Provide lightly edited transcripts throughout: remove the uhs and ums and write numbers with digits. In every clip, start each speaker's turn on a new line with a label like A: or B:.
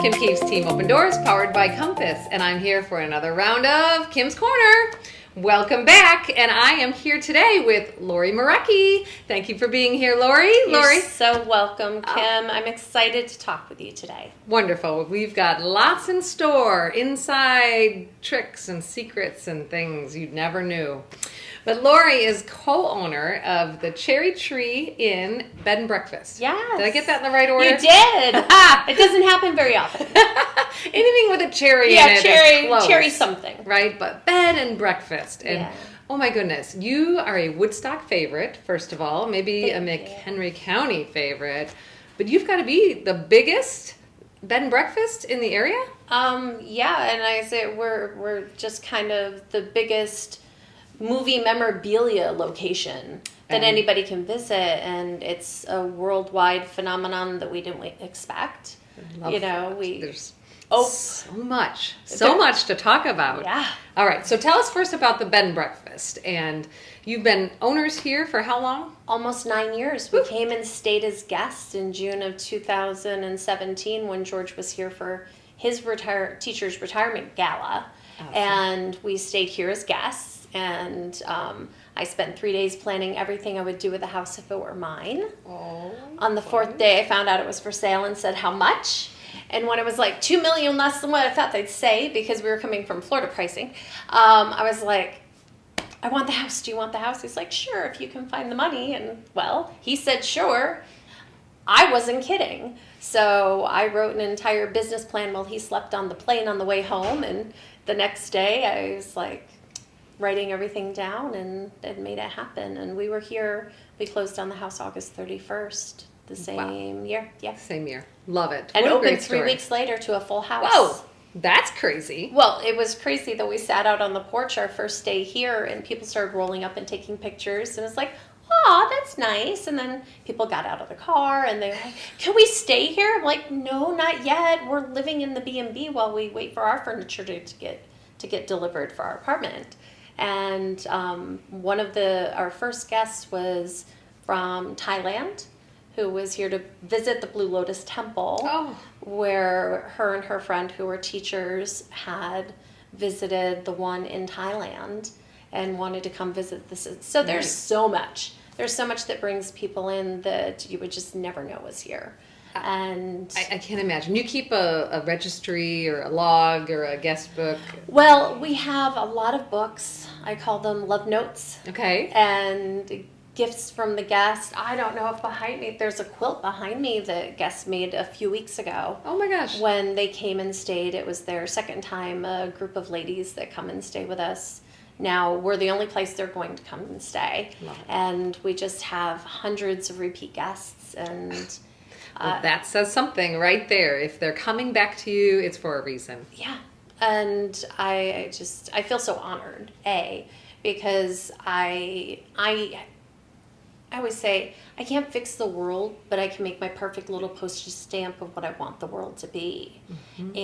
A: Kim Cave's Team Open Doors, powered by Compass, and I'm here for another round of Kim's Corner. Welcome back, and I am here today with Lori Miarecki. Thank you for being here, Lori.
B: You're so welcome, Kim. I'm excited to talk with you today.
A: Wonderful. We've got lots in store, inside tricks and secrets and things you never knew. But Lori is co-owner of the Cherry Tree Inn Bed and Breakfast.
B: Yes.
A: Did I get that in the right order?
B: You did. It doesn't happen very often.
A: Anything with a cherry in it is close,
B: cherry something.
A: Right? But bed and breakfast. And
B: yeah.
A: Oh my goodness, you are a Woodstock favorite, first of all, maybe a McHenry County favorite, but you've got to be the biggest bed and breakfast in the area?
B: Yeah, and I say we're just kind of the biggest movie memorabilia location that anybody can visit, and it's a worldwide phenomenon that we didn't expect.
A: There's so much to talk about.
B: Yeah.
A: All right, so tell us first about the bed and breakfast. And you've been owners here for how long?
B: Almost 9 years. We came and stayed as guests in June of 2017 when George was here for his teacher's retirement gala.
A: Awesome.
B: And we stayed here as guests. And I spent 3 days planning everything I would do with the house if it were mine.
A: Oh,
B: on the fourth day, I found out it was for sale and said how much. And when it was like $2 million less than what I thought they'd say, because we were coming from Florida pricing, I was like, I want the house. Do you want the house? He's like, sure, if you can find the money. And well, he said, sure. I wasn't kidding. So I wrote an entire business plan while he slept on the plane on the way home. And the next day I was like writing everything down and made it happen. And we were here. We closed on the house August 31st. The same year, yeah.
A: Same year. Love it.
B: And opened 3 weeks later to a full house.
A: Whoa, that's crazy.
B: Well, it was crazy that we sat out on the porch our first day here and people started rolling up and taking pictures. And it was like, oh, that's nice. And then people got out of the car and they were like, can we stay here? I'm like, no, not yet. We're living in the B&B while we wait for our furniture to get delivered for our apartment. And one of our first guests was from Thailand, who was here to visit the Blue Lotus Temple, where her and her friend, who were teachers, had visited the one in Thailand and wanted to come visit this. So there's so much. There's so much that brings people in that you would just never know was here. And
A: I can't imagine. You keep a registry or a log or a guest book?
B: Well, we have a lot of books. I call them love notes.
A: Okay.
B: And gifts from the guest. I don't know if behind me, there's a quilt behind me that guests made a few weeks ago.
A: Oh my gosh.
B: When they came and stayed, it was their second time, a group of ladies that come and stay with us. Now, we're the only place they're going to come and stay.
A: Love it.
B: And we just have hundreds of repeat guests. And
A: well, that says something right there. If they're coming back to you, it's for a reason.
B: Yeah. And I feel so honored, because I always say, I can't fix the world, but I can make my perfect little postage stamp of what I want the world to be. Mm-hmm.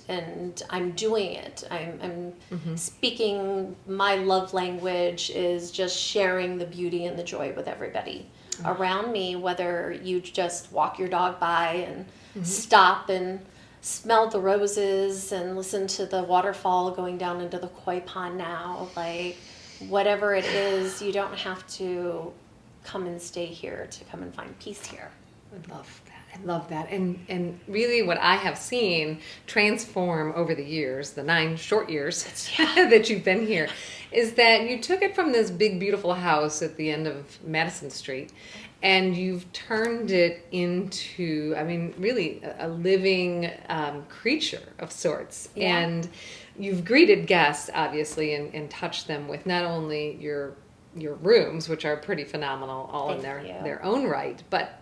B: And I'm doing it. I'm speaking, my love language is just sharing the beauty and the joy with everybody around me, whether you just walk your dog by and stop and smell the roses and listen to the waterfall going down into the koi pond now, like whatever it is, you don't have to come and stay here to come and find peace here.
A: I love that. I love that. And really what I have seen transform over the years, the 9 short years that you've been here, is that you took it from this big, beautiful house at the end of Madison Street, and you've turned it into, I mean, really a living creature of sorts. Yeah. And you've greeted guests, obviously, and touched them with not only your rooms, which are pretty phenomenal all in their own right, but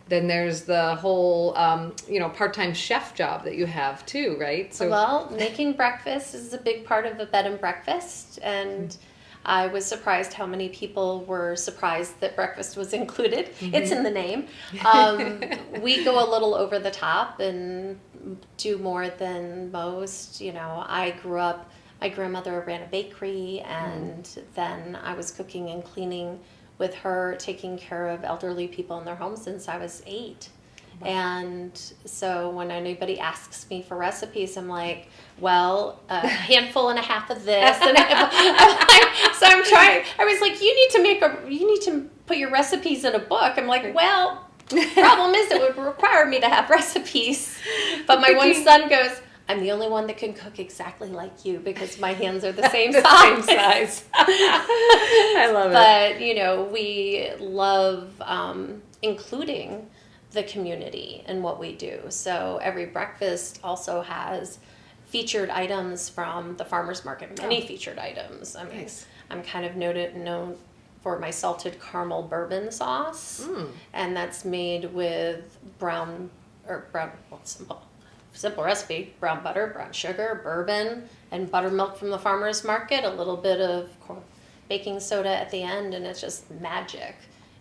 A: then there's the whole part-time chef job that you have too, right? So
B: well, making breakfast is a big part of a bed and breakfast, and I was surprised how many people were surprised that breakfast was included. It's in the name. We go a little over the top and do more than most. I grew up, my grandmother ran a bakery, and then I was cooking and cleaning with her, taking care of elderly people in their homes since I was 8. And so when anybody asks me for recipes, I'm like, well, a handful and a half of this. And so I'm trying. I was like, you need to put your recipes in a book. I'm like, well, problem is it would require me to have recipes. But my one son goes, I'm the only one that can cook exactly like you because my hands are the same size.
A: I love it.
B: But, you know, we love including the community in what we do. So every breakfast also has featured items from the farmers market, many featured items. I mean,
A: Nice.
B: I'm kind of known for my salted caramel bourbon sauce, and that's made with simple recipe, brown butter, brown sugar, bourbon, and buttermilk from the farmer's market, a little bit of baking soda at the end, and it's just magic.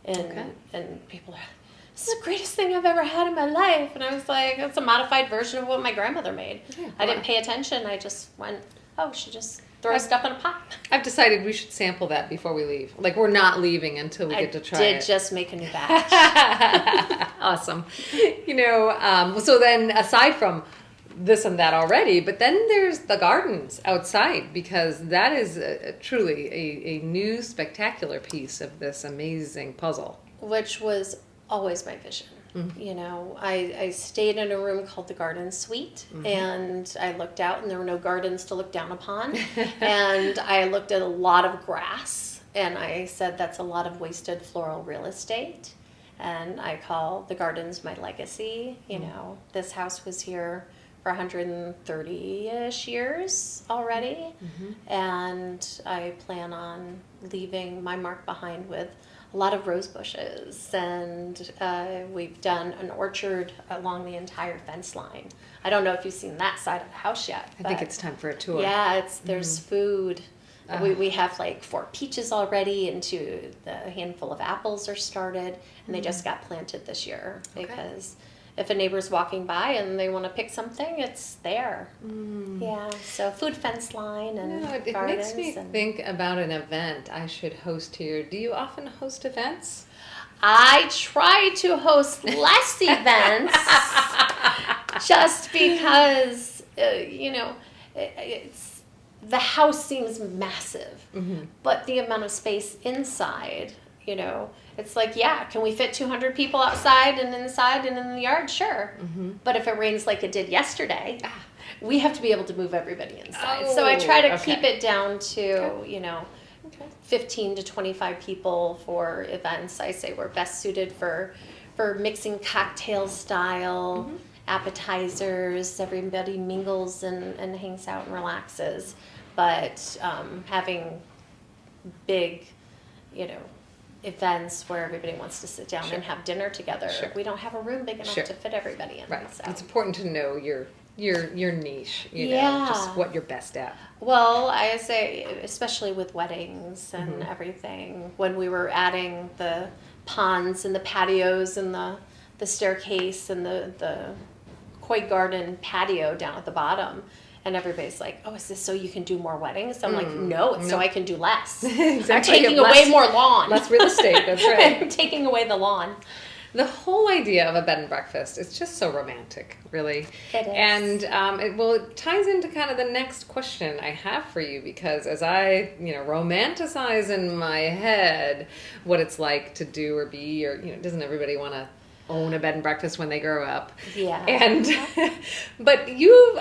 B: And people are, this is the greatest thing I've ever had in my life. And I was like, it's a modified version of what my grandmother made. Yeah, I didn't pay attention. I just went, oh, she just throws stuff in a pot.
A: I've decided we should sample that before we leave. Like, we're not leaving until we get to try it.
B: I did just make a new batch.
A: Awesome. You know, so then aside from this and that already, but then there's the gardens outside, because that is truly a new spectacular piece of this amazing puzzle.
B: Which was always my vision. Mm-hmm. You know, I stayed in a room called the Garden Suite, and I looked out and there were no gardens to look down upon. And I looked at a lot of grass and I said, that's a lot of wasted floral real estate. And I call the gardens my legacy. You know, this house was here for 130-ish years already. And I plan on leaving my mark behind with a lot of rose bushes, and we've done an orchard along the entire fence line. I don't know if you've seen that side of the house yet.
A: I think it's time for a tour.
B: Yeah, there's food. We have like 4 peaches already, and a handful of apples are started, and they just got planted this year because if a neighbor's walking by and they want to pick something, it's there. Yeah, so food fence line and gardens.
A: It makes me think about an event I should host here. Do you often host events?
B: I try to host less events just because, you know, the house seems massive, but the amount of space inside, you know, it's like, yeah, can we fit 200 people outside and inside and in the yard? Sure. But if it rains like it did yesterday, we have to be able to move everybody inside. So I try to keep it down to, you know, 15 to 25 people for events. I say we're best suited for mixing cocktail style, appetizers. Everybody mingles and hangs out and relaxes. But having big, you know, events where everybody wants to sit down and have dinner together. We don't have a room big enough to fit everybody in.
A: Right. So. It's important to know your niche, you know, just what you're best at.
B: Well, I say, especially with weddings and everything, when we were adding the ponds and the patios and the staircase and the koi garden patio down at the bottom, and everybody's like, oh, is this so you can do more weddings? I'm like, no, it's so I can do less. Exactly. I'm taking away more lawn.
A: Less real estate, that's right.
B: I'm taking away the lawn.
A: The whole idea of a bed and breakfast is just so romantic, really.
B: It is.
A: And it ties into kind of the next question I have for you, because as I, you know, romanticize in my head what it's like to do or be, or, you know, doesn't everybody want to own a bed and breakfast when they grow up?
B: Yeah.
A: And but you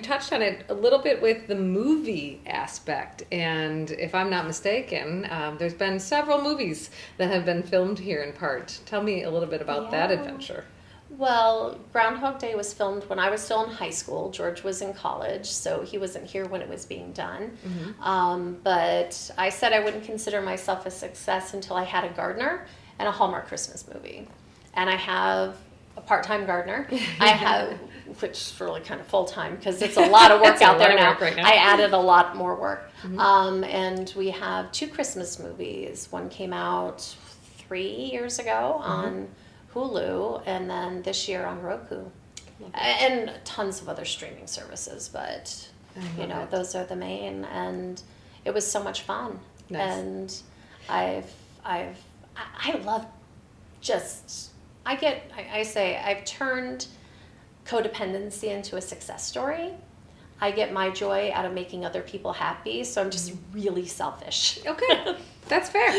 A: touched on it a little bit with the movie aspect, and if I'm not mistaken, there's been several movies that have been filmed here in part. Tell me a little bit about that adventure.
B: Well, Groundhog Day was filmed when I was still in high school. George was in college, so he wasn't here when it was being done. But I said I wouldn't consider myself a success until I had a gardener and a Hallmark Christmas movie. And I have a part-time gardener. I have, which is really kind of full-time because it's a lot of work out there now.
A: Right now.
B: I added a lot more work. And we have 2 Christmas movies. One came out 3 years ago on Hulu, and then this year on Roku. And tons of other streaming services, but you know, those are the main. And it was so much fun. Nice. And I love just I say I've turned codependency into a success story. I get my joy out of making other people happy, so I'm just really selfish.
A: Okay, that's fair.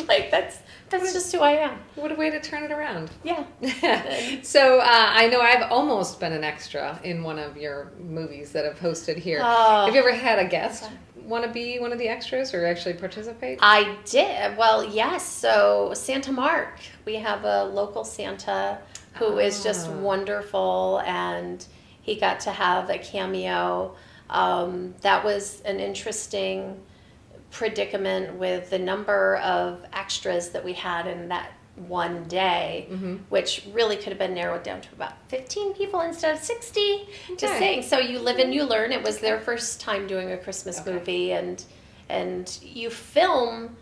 B: like that's just who I am.
A: What a way to turn it around.
B: Yeah.
A: So I know I've almost been an extra in one of your movies that I've hosted here. Have you ever had a guest want to be one of the extras or actually participate?
B: I did. Well, yes. So Santa Mark, we have a local Santa who is just wonderful, and he got to have a cameo. That was an interesting predicament with the number of extras that we had in that one day, which really could have been narrowed down to about 15 people instead of 60. Just saying. So you live and you learn. It was their first time doing a Christmas movie, and you film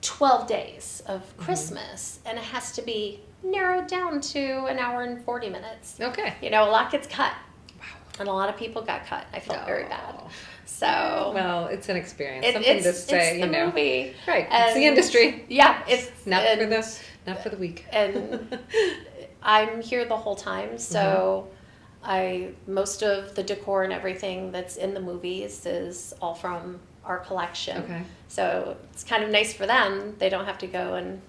B: 12 days of Christmas, and it has to be narrowed down to an hour and 40 minutes.
A: Okay.
B: You know, a lot gets cut. Wow. And a lot of people got cut. I felt very bad. So,
A: well, it's an experience. Something to say,
B: it's the movie.
A: Right. It's the industry.
B: Yeah. It's
A: not for the weak.
B: And I'm here the whole time, so most of the decor and everything that's in the movies is all from our collection. Okay. So it's kind of nice for them. They don't have to go and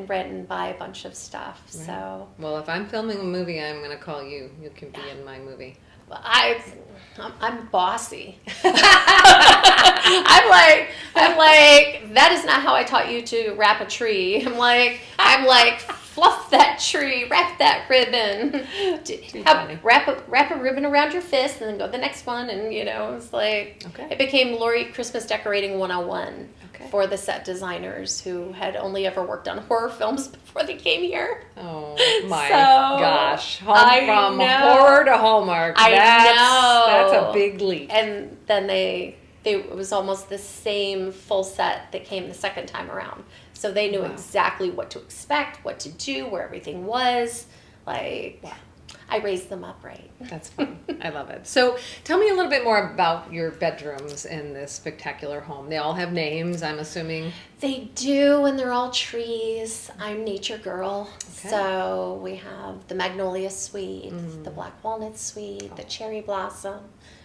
B: rent and buy a bunch of stuff. Right. So, well,
A: if I'm filming a movie, I'm going to call you. You can be in my movie.
B: I'm bossy. I'm like, that is not how I taught you to wrap a tree. I'm like, fluff that tree, wrap that ribbon, wrap a ribbon around your fist, and then go to the next one. And it's like, it became Lori Christmas Decorating 101 for the set designers who had only ever worked on horror films before they came here.
A: Oh my gosh. From horror to Hallmark. That's a big leap.
B: And then it was almost the same full set that came the second time around. So they knew exactly what to expect, what to do, where everything was. I raised them up right.
A: That's fun. I love it. So tell me a little bit more about your bedrooms in this spectacular home. They all have names, I'm assuming.
B: They do, and they're all trees. I'm nature girl. Okay. So we have the Magnolia Suite, the Black Walnut Suite, the Cherry Blossom,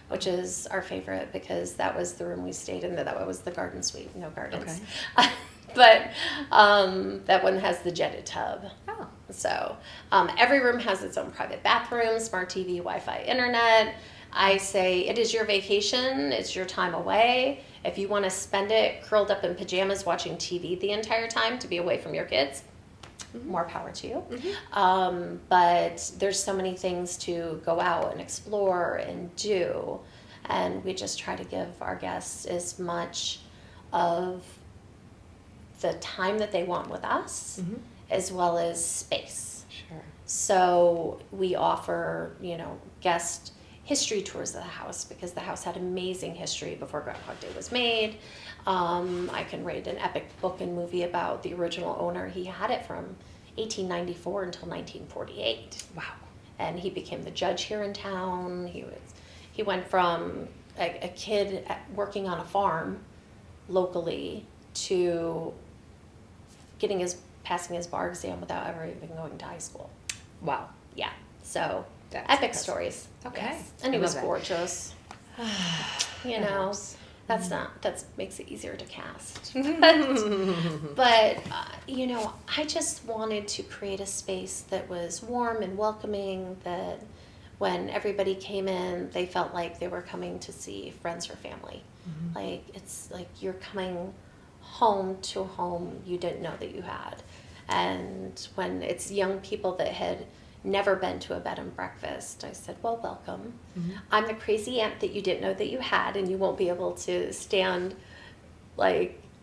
B: which is our favorite because that was the room we stayed in. That was the garden suite, no gardens. Okay. But that one has the jetted tub. Oh. So every room has its own private bathroom, smart TV, Wi-Fi, internet. I say it is your vacation. It's your time away. If you want to spend it curled up in pajamas watching TV the entire time to be away from your kids, more power to you. But there's so many things to go out and explore and do. And we just try to give our guests as much of the time that they want with us, as well as space. Sure. So we offer, guest history tours of the house because the house had amazing history before Groundhog Day was made. I can write an epic book and movie about the original owner. He had it from 1894 until 1948. Wow. And he became the judge here in town. He went from a kid working on a farm locally to passing his bar exam without ever even going to high school. Wow. Yeah. So that's epic impressive. Stories. Okay. Yes. And he was gorgeous. That makes it easier to cast. But I just wanted to create a space that was warm and welcoming, that when everybody came in, they felt like they were coming to see friends or family. Like, it's like you're coming home to a home you didn't know that you had. And when it's young people that had never been to a bed and breakfast, I said, well, welcome. I'm the crazy aunt that you didn't know that you had, and you won't be able to stand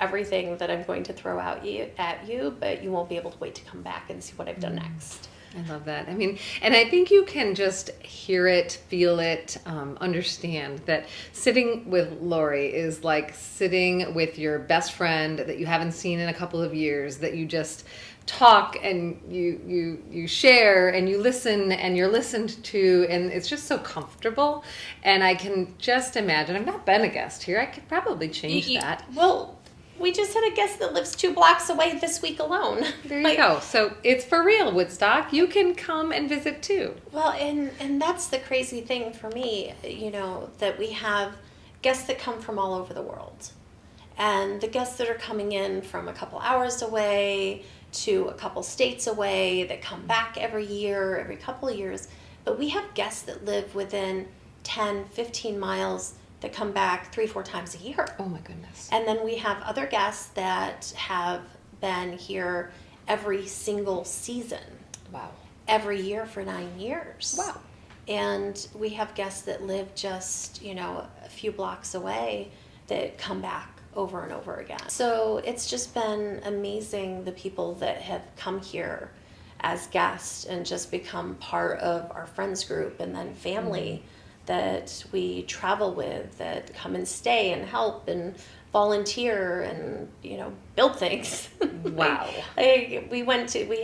B: everything that I'm going to throw at you, but you won't be able to wait to come back and see what I've done next.
A: I love that. I mean, and I think you can just hear it, feel it, understand that sitting with Lori is like sitting with your best friend that you haven't seen in a couple of years, that you just talk and you share and you listen and you're listened to, and it's just so comfortable. And I can just imagine, I've not been a guest here, I could probably change that.
B: Well, we just had a guest that lives 2 blocks away this week alone.
A: There you go. So it's for real, Woodstock. You can come and visit too.
B: Well, and that's the crazy thing for me, that we have guests that come from all over the world. And the guests that are coming in from a couple hours away to a couple states away that come back every year, every couple of years. But we have guests that live within 10, 15 miles that come back 3-4 times a year.
A: Oh my goodness.
B: And then we have other guests that have been here every single season.
A: Wow.
B: Every year for 9 years.
A: Wow.
B: And we have guests that live just, a few blocks away that come back over and over again. So it's just been amazing, the people that have come here as guests and just become part of our friends group and then family that we travel with, that come and stay and help and volunteer and build things.
A: Wow.
B: We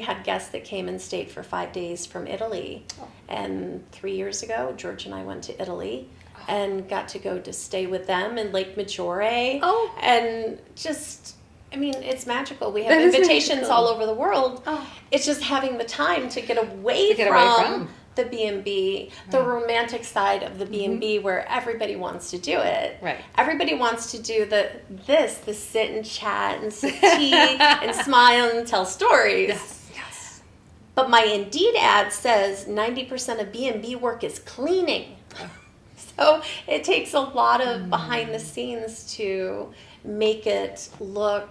B: had guests that came and stayed for 5 days from Italy. And 3 years ago George and I went to Italy and got to go to stay with them in Lake Maggiore. And just, it's magical. We have invitations all over the world. It's just having the time to get away from the B&B, the romantic side of the B&B where everybody wants to do it.
A: Right.
B: Everybody wants to do the sit and chat and sip tea and smile and tell stories.
A: Yes.
B: But my Indeed ad says 90% of B&B work is cleaning. So it takes a lot of behind the scenes to make it look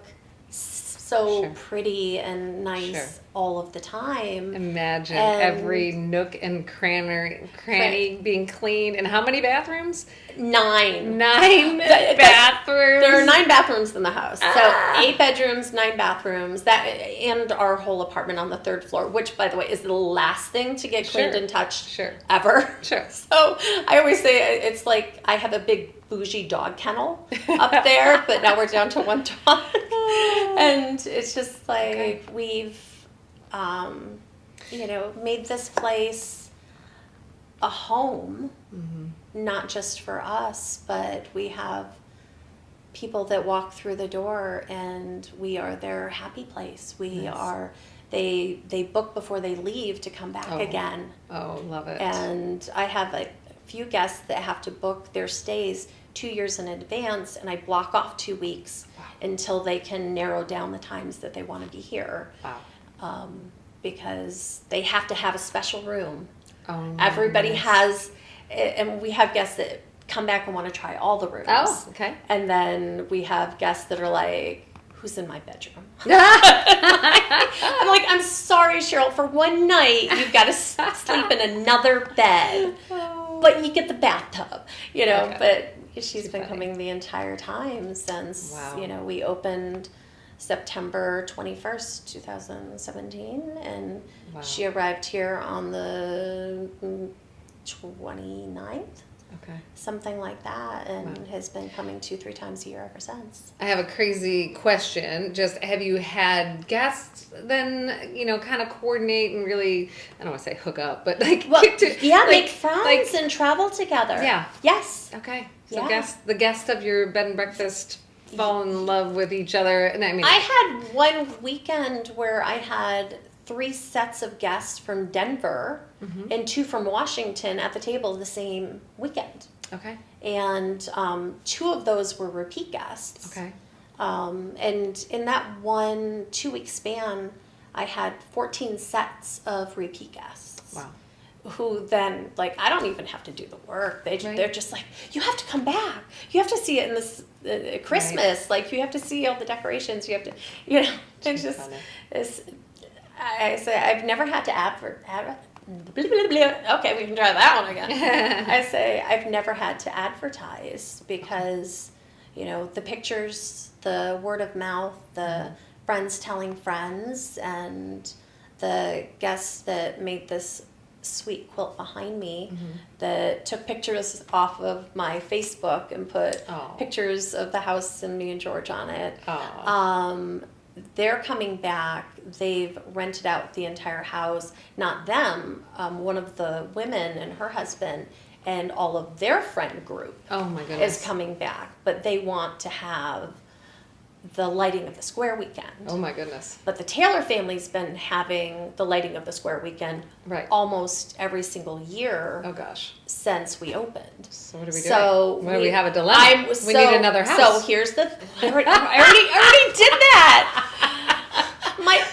B: so pretty and nice all of the time.
A: Imagine every nook and cranny being cleaned. And how many bathrooms?
B: 9.
A: 9 bathrooms.
B: There are 9 bathrooms in the house. So 8 bedrooms, 9 bathrooms. And our whole apartment on the 3rd floor, which, by the way, is the last thing to get cleaned and touched ever.
A: Sure.
B: So I always say it's like I have a big bougie dog kennel up there, but now we're down to 1 dog. And it's just like we've, made this place a home, not just for us, but we have people that walk through the door and we are their happy place. They book before they leave to come back again.
A: Oh, love it.
B: And I have a few guests that have to book their stays 2 years in advance, and I block off 2 weeks until they can narrow down the times that they want to be here.
A: Wow.
B: Because they have to have a special room.
A: Oh,
B: everybody has, and we have guests that come back and want to try all the rooms.
A: Oh, okay.
B: And then we have guests that are like, who's in my bedroom? I'm like, I'm sorry, Cheryl, for one night you've got to sleep in another bed, but you get the bathtub, but she's been coming the entire time since, we opened September 21st, 2017, and she arrived here on the 29th.
A: Okay.
B: Something like that, and has been coming 2-3 times a year ever since.
A: I have a crazy question. Just, have you had guests then, kind of coordinate and really, I don't want to say hook up, but make
B: friends and travel together.
A: Yeah.
B: Yes.
A: Okay. So the guest of your bed and breakfast fall in love with each other. And I
B: had one weekend where I had 3 sets of guests from Denver and 2 from Washington at the table the same weekend.
A: Okay.
B: And 2 of those were repeat guests.
A: Okay.
B: And in that 1 2-week span, I had 14 sets of repeat guests.
A: Wow.
B: Who then, I don't even have to do the work. They're just like, you have to come back. You have to see it in this Christmas. Right. You have to see all the decorations. You have to, it's just, I say, I've never had to okay, we can try that one again. I say, I've never had to advertise because, the pictures, the word of mouth, the friends telling friends, and the guests that made this sweet quilt behind me that took pictures off of my Facebook and put pictures of the house and me and George on it. They're coming back. They've rented out the entire house. Not them. One of the women and her husband and all of their friend group
A: oh my goodness.
B: is coming back. But they want to have, the lighting of the square weekend.
A: Oh my goodness.
B: But the Taylor family's been having the lighting of the square weekend
A: Right.
B: almost every single year
A: Oh gosh.
B: since we opened.
A: So what are we doing?
B: So
A: Well, we have a dilemma. We need another house.
B: So here's the. I already did that.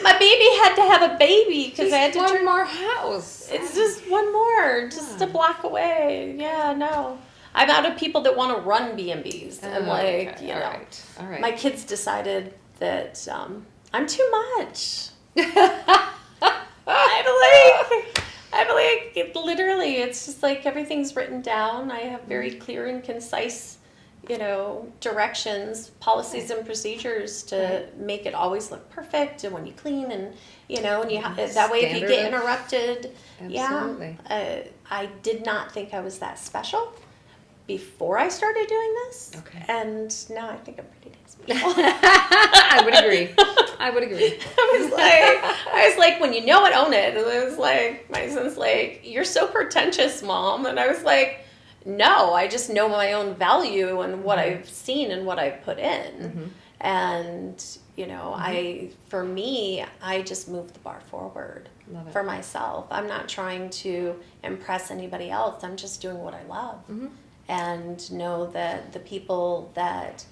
B: My baby had to have a baby because I had to
A: one more house.
B: It's just one more, just a block away. Yeah, no. I'm out of people that want to run B&Bs. And like,
A: okay.
B: you know,
A: All right.
B: my kids decided that I'm too much. I'm like, literally, it's just like everything's written down. I have very clear and concise, you know, directions, policies, and procedures to make it always look perfect. And when you clean, and you know, and you that way, if you get interrupted,
A: Absolutely.
B: I did not think I was that special before I started doing this.
A: Okay.
B: And now I think I'm pretty damn special.
A: I would agree. I
B: was like, when you know it, own it. And it was like, my son's like, you're so pretentious, Mom. And I was like, no, I just know my own value and what I've seen and what I've put in. And, you know, for me, I just moved the bar forward for myself. I'm not trying to impress anybody else. I'm just doing what I love. And know that the people that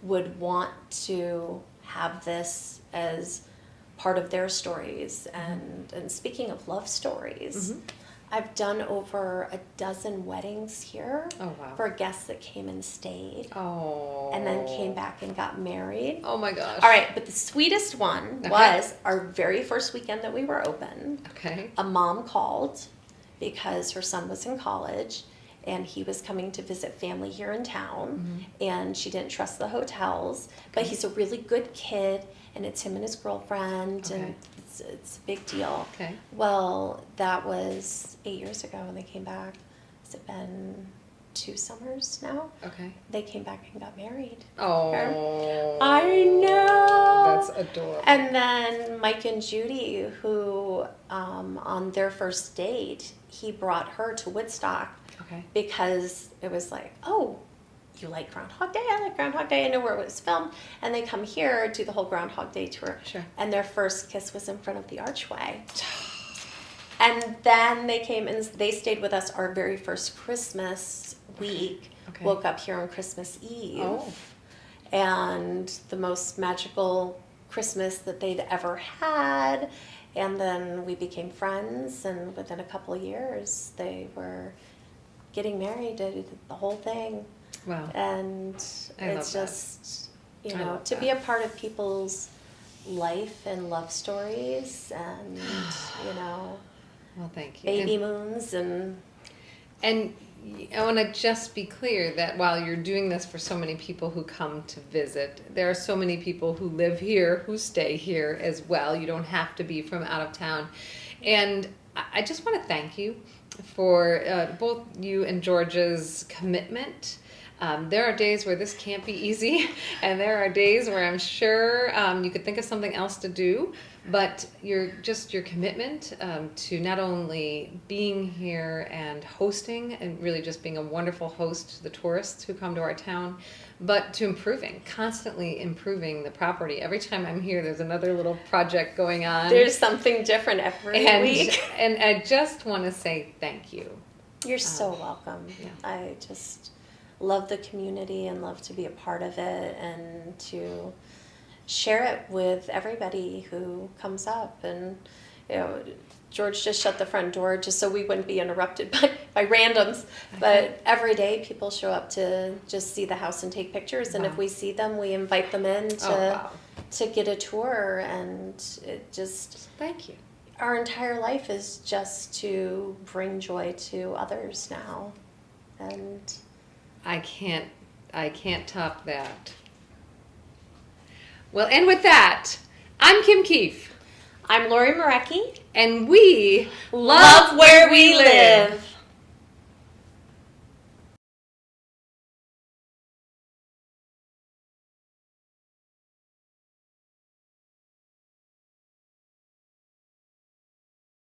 B: would want to have this as part of their stories. And speaking of love stories, I've done over a dozen weddings here for guests that came and stayed. And then came back and got married.
A: Oh my gosh.
B: All right, but the sweetest one was our very first weekend that we were open. A mom called because her son was in college and he was coming to visit family here in town, and she didn't trust the hotels, but he's a really good kid, and it's him and his girlfriend, and it's a big deal. Well, that was 8 years ago when they came back. Has it been 2 summers now? They came back and got married.
A: Oh.
B: I know.
A: That's adorable.
B: And then Mike and Judy, who on their first date, he brought her to Woodstock. Because it was like, oh, you like Groundhog Day? I like Groundhog Day. I know where it was filmed. And they come here, do the whole Groundhog Day tour. And their first kiss was in front of the archway. And then they came and they stayed with us our very first Christmas week. Woke up here on Christmas Eve. And the most magical Christmas that they'd ever had. And then we became friends. And within a couple of years, they were getting married, did the whole thing.
A: Wow.
B: And it's just, you know, to be a part of people's life and love stories and, you know,
A: well, thank you.
B: Baby moons and
A: I want to just be clear that while you're doing this for so many people who come to visit, there are so many people who live here, who stay here as well. You don't have to be from out of town. And I just want to thank you for both you and George's commitment. There are days where this can't be easy, and there are days where I'm sure you could think of something else to do, but your commitment to not only being here and hosting and really just being a wonderful host to the tourists who come to our town, but to constantly improving the property. Every time I'm here, there's another little project going on.
B: There's something different every week.
A: And I just want to say thank you.
B: You're so welcome. I just love the community and love to be a part of it and to share it with everybody who comes up. And you know, George just shut the front door just so we wouldn't be interrupted by randoms. But every day people show up to just see the house and take pictures. And if we see them, we invite them in to get a tour. And it just,
A: thank you.
B: Our entire life is just to bring joy to others now. And
A: I can't top that. Well, and with that, I'm Kim Keefe.
B: I'm Lori Miarecki.
A: And we
B: love where we live.